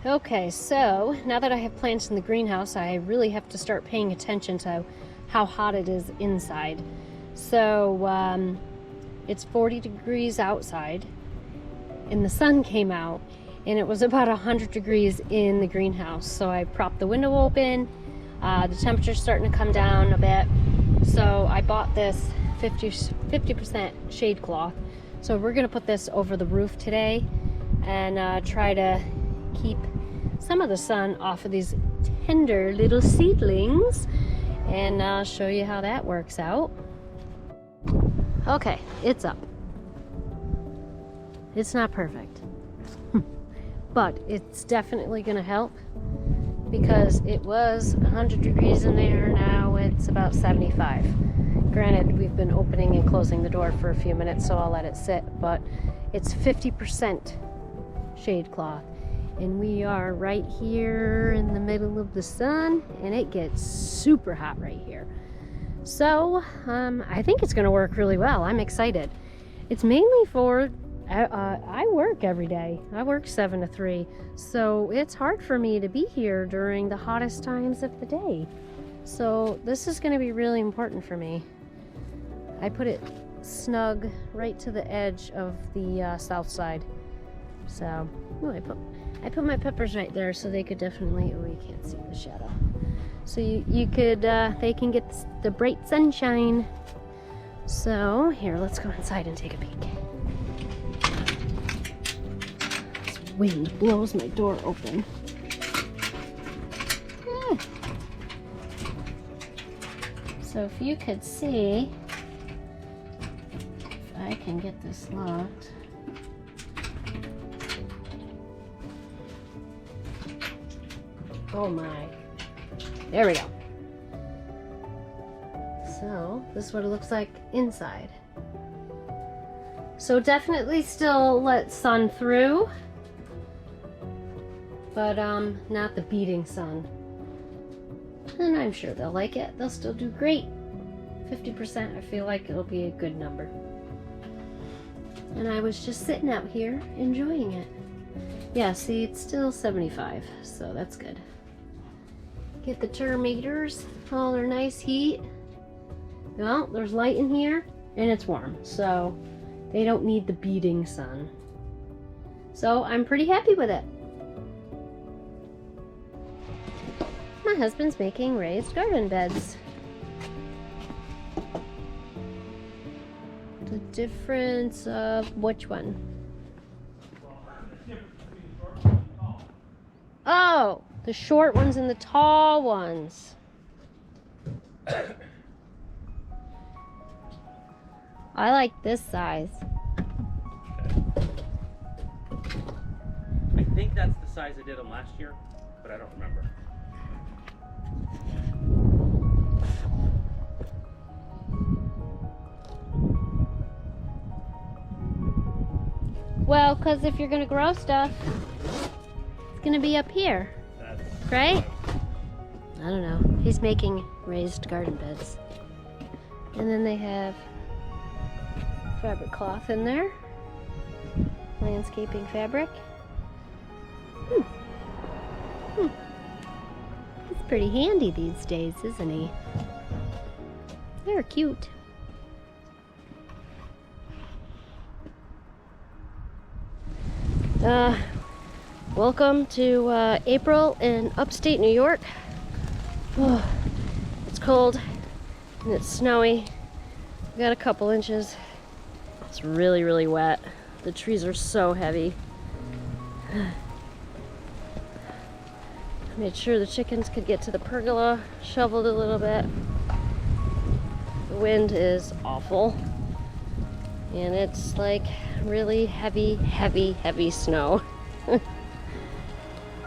Okay, so now that I have plants in the greenhouse, I really have to start paying attention to how hot it is inside. So it's 40 degrees outside, and the sun came out, and it was about 100 degrees in the greenhouse. So I propped the window open. The temperature's starting to come down a bit. So I bought this 50% shade cloth. So we're gonna put this over the roof today and try to keep some of the sun off of these tender little seedlings, and I'll show you how that works out. Okay, it's up. It's not perfect, but it's definitely gonna help because it was 100 degrees in there. Now it's about 75. Granted, we've been opening and closing the door for a few minutes, so I'll let it sit, but it's 50% shade cloth. And we are right here in the middle of the sun, and it gets super hot right here. So I think it's gonna work really well. I'm excited. It's mainly for, I work every day. I work 7 to 3. So it's hard for me to be here during the hottest times of the day. So this is gonna be really important for me. I put it snug right to the edge of the south side. So, ooh, I put my peppers right there so they could definitely, oh, you can't see the shadow. So you could, they can get the bright sunshine. So here, let's go inside and take a peek. This wind blows my door open. Ah. So if you could see, if I can get this locked. Oh my. There we go. So this is what it looks like inside. So definitely still let sun through, but not the beating sun. And I'm sure they'll like it. They'll still do great. 50%, I feel like it'll be a good number. And I was just sitting out here enjoying it. Yeah, see, it's still 75, so that's good. Get the termometers, all their nice heat. Well, there's light in here and it's warm, so they don't need the beating sun. So I'm pretty happy with it. My husband's making raised garden beds. The difference of which one? Oh! The short ones and the tall ones. I like this size. I think that's the size I did them last year, but I don't remember. Well, because if you're going to grow stuff, it's going to be up here. Right? I don't know. He's making raised garden beds. And then they have fabric cloth in there. Landscaping fabric. He's pretty handy these days, isn't he? They're cute. Welcome to April in upstate New York. Oh, it's cold and it's snowy. We got a couple inches. It's really, really wet. The trees are so heavy. Made sure the chickens could get to the pergola, shoveled a little bit. The wind is awful. And it's like really heavy, heavy, heavy snow.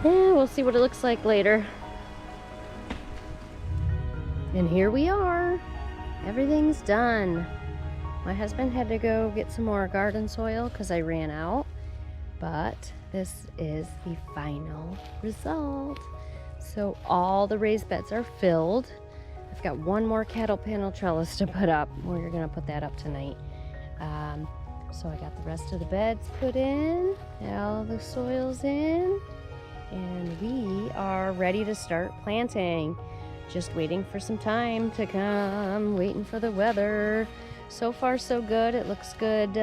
Yeah, we'll see what it looks like later. And here we are. Everything's done. My husband had to go get some more garden soil because I ran out. But this is the final result. So all the raised beds are filled. I've got one more cattle panel trellis to put up. We're gonna put that up tonight. So I got the rest of the beds put in, all the soil's in, and we are ready to start planting. Just waiting for some time to come, waiting for the weather. So far so good. It looks good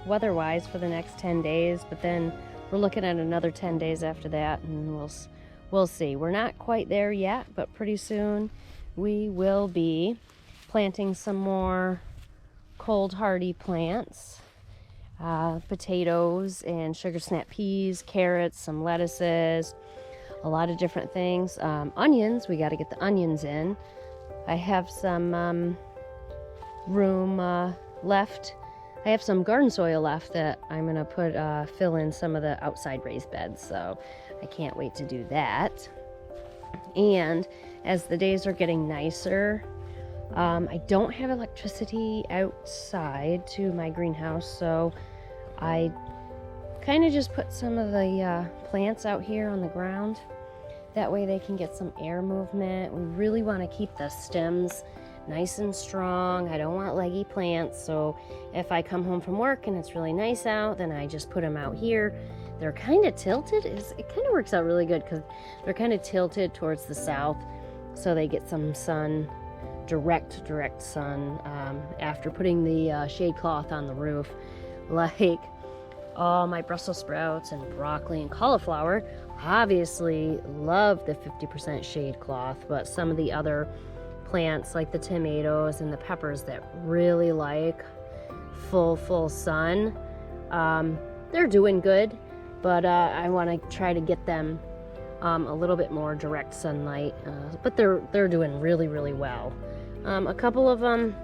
weather-wise for the next 10 days, but then we're looking at another 10 days after that, and we'll see. We're not quite there yet, but pretty soon we will be planting some more cold hardy plants. Potatoes and sugar snap peas, carrots, some lettuces, a lot of different things. Onions, we got to get the onions in. I have some room left. I have some garden soil left that I'm going to fill in some of the outside raised beds, so I can't wait to do that. And as the days are getting nicer, I don't have electricity outside to my greenhouse, so I kind of just put some of the plants out here on the ground. That way they can get some air movement. We really want to keep the stems nice and strong. I don't want leggy plants, so if I come home from work and it's really nice out, then I just put them out here. They're kind of tilted. It kind of works out really good because they're kind of tilted towards the south, so they get some sun, direct sun, after putting the shade cloth on the roof. Like all my Brussels sprouts and broccoli and cauliflower obviously love the 50% shade cloth, but some of the other plants like the tomatoes and the peppers that really like full sun, they're doing good, but I want to try to get them a little bit more direct sunlight, but they're doing really well. A couple of them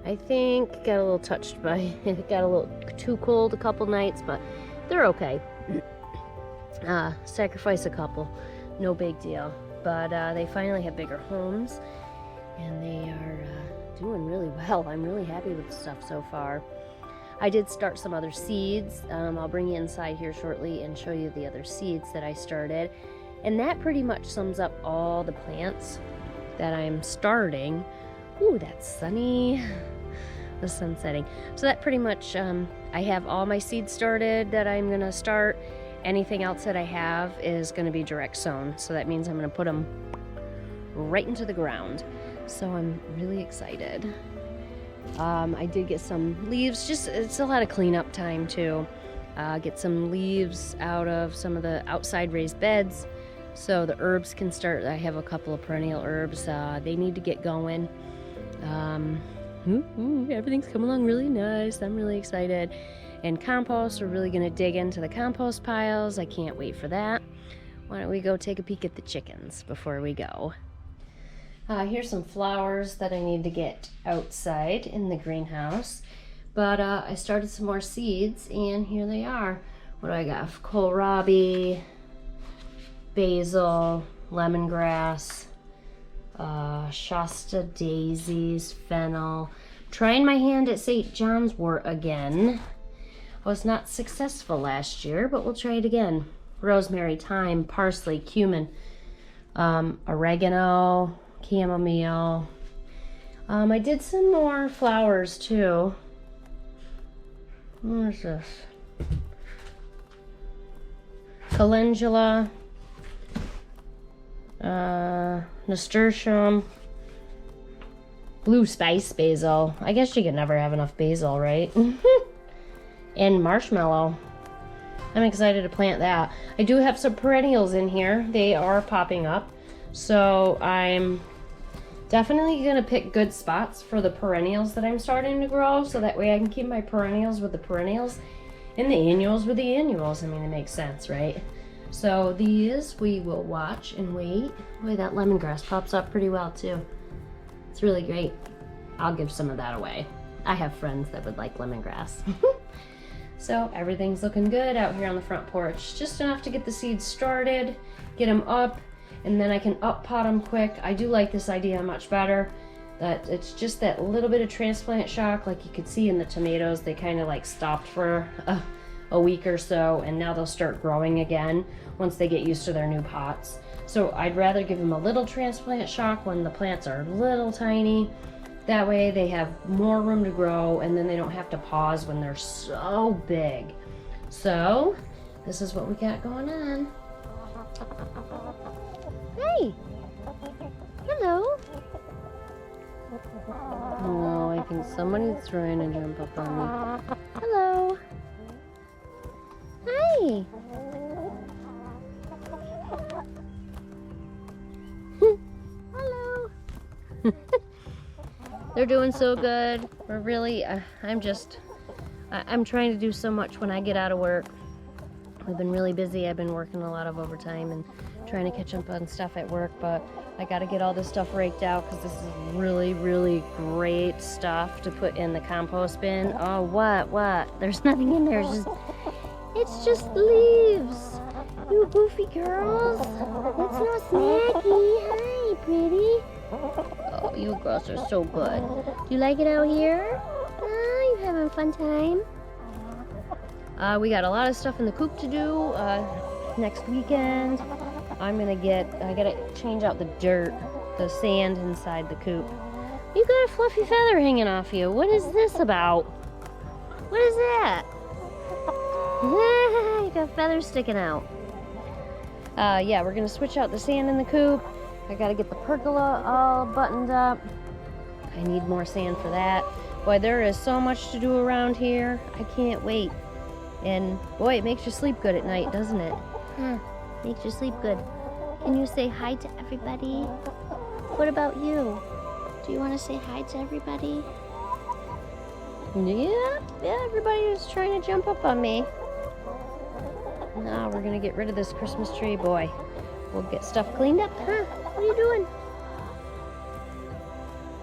I think got a little touched by it, got a little too cold a couple nights, but they're okay. Sacrifice a couple, no big deal. But they finally have bigger homes, and they are doing really well. I'm really happy with the stuff so far. I did start some other seeds. I'll bring you inside here shortly and show you the other seeds that I started. And that pretty much sums up all the plants that I'm starting. Ooh, that's sunny. The sun's setting. So that pretty much, I have all my seeds started that I'm gonna start. Anything else that I have is gonna be direct sown. So that means I'm gonna put them right into the ground. So I'm really excited. I did get some leaves, it's a lot of cleanup time too. Get some leaves out of some of the outside raised beds so the herbs can start. I have a couple of perennial herbs, they need to get going. Everything's coming along really nice. I'm really excited. And compost, we're really gonna dig into the compost piles. I can't wait for that. Why don't we go take a peek at the chickens before we go? Here's some flowers that I need to get outside in the greenhouse. But I started some more seeds, and here they are. What do I got? Kohlrabi, basil, lemongrass, Shasta daisies, fennel. Trying my hand at St. John's wort again. I was not successful last year, but we'll try it again. Rosemary, thyme, parsley, cumin, oregano, chamomile. I did some more flowers too. What is this? Calendula, nasturtium, blue spice basil. I guess you could never have enough basil, right? And marshmallow. I'm excited to plant that. I do have some perennials in here. They are popping up. So I'm definitely gonna pick good spots for the perennials that I'm starting to grow, so that way I can keep my perennials with the perennials and the annuals with the annuals. I mean, it makes sense, right? So these we will watch and wait. Boy, that lemongrass pops up pretty well too. It's really great. I'll give some of that away. I have friends that would like lemongrass. So everything's looking good out here on the front porch. Just enough to get the seeds started, get them up, and then I can up pot them quick. I do like this idea much better. That it's just that little bit of transplant shock, like you could see in the tomatoes. They kind of like stopped for a week or so, and now they'll start growing again once they get used to their new pots. So I'd rather give them a little transplant shock when the plants are little tiny. That way they have more room to grow, and then they don't have to pause when they're so big. So this is what we got going on. Hi. Hello. No, I think somebody's trying to jump up on me. Hello. Hi. Hello. They're doing so good. We're really, I'm trying to do so much when I get out of work. We've been really busy. I've been working a lot of overtime and trying to catch up on stuff at work, but I got to get all this stuff raked out because this is really, really great stuff to put in the compost bin. Oh, what? There's nothing in there. It's just leaves. You goofy girls. It's no snacky. Hi, pretty. Oh, you girls are so good. Do you like it out here? Oh, you having a fun time? We got a lot of stuff in the coop to do next weekend. I gotta change out the dirt, the sand inside the coop. You got a fluffy feather hanging off you. What is this about? What is that? You got feathers sticking out. Yeah, we're gonna switch out the sand in the coop. I gotta get the pergola all buttoned up. I need more sand for that. Boy, there is so much to do around here. I can't wait. And boy, it makes you sleep good at night, doesn't it? Makes you sleep good. Can you say hi to everybody? What about you? Do you want to say hi to everybody? Yeah, everybody is trying to jump up on me. Now we're gonna get rid of this Christmas tree, boy. We'll get stuff cleaned up, huh? What are you doing?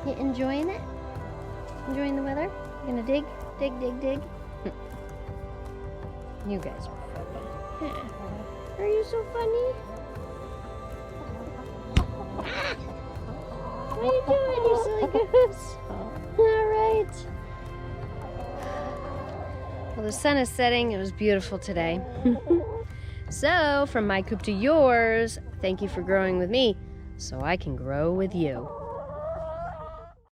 You enjoying it? Enjoying the weather? You gonna dig? Dig. You guys are funny. Are you so funny? Ah! What are you doing, you silly goose? All right. Well, the sun is setting. It was beautiful today. So, from my coop to yours, thank you for growing with me so I can grow with you.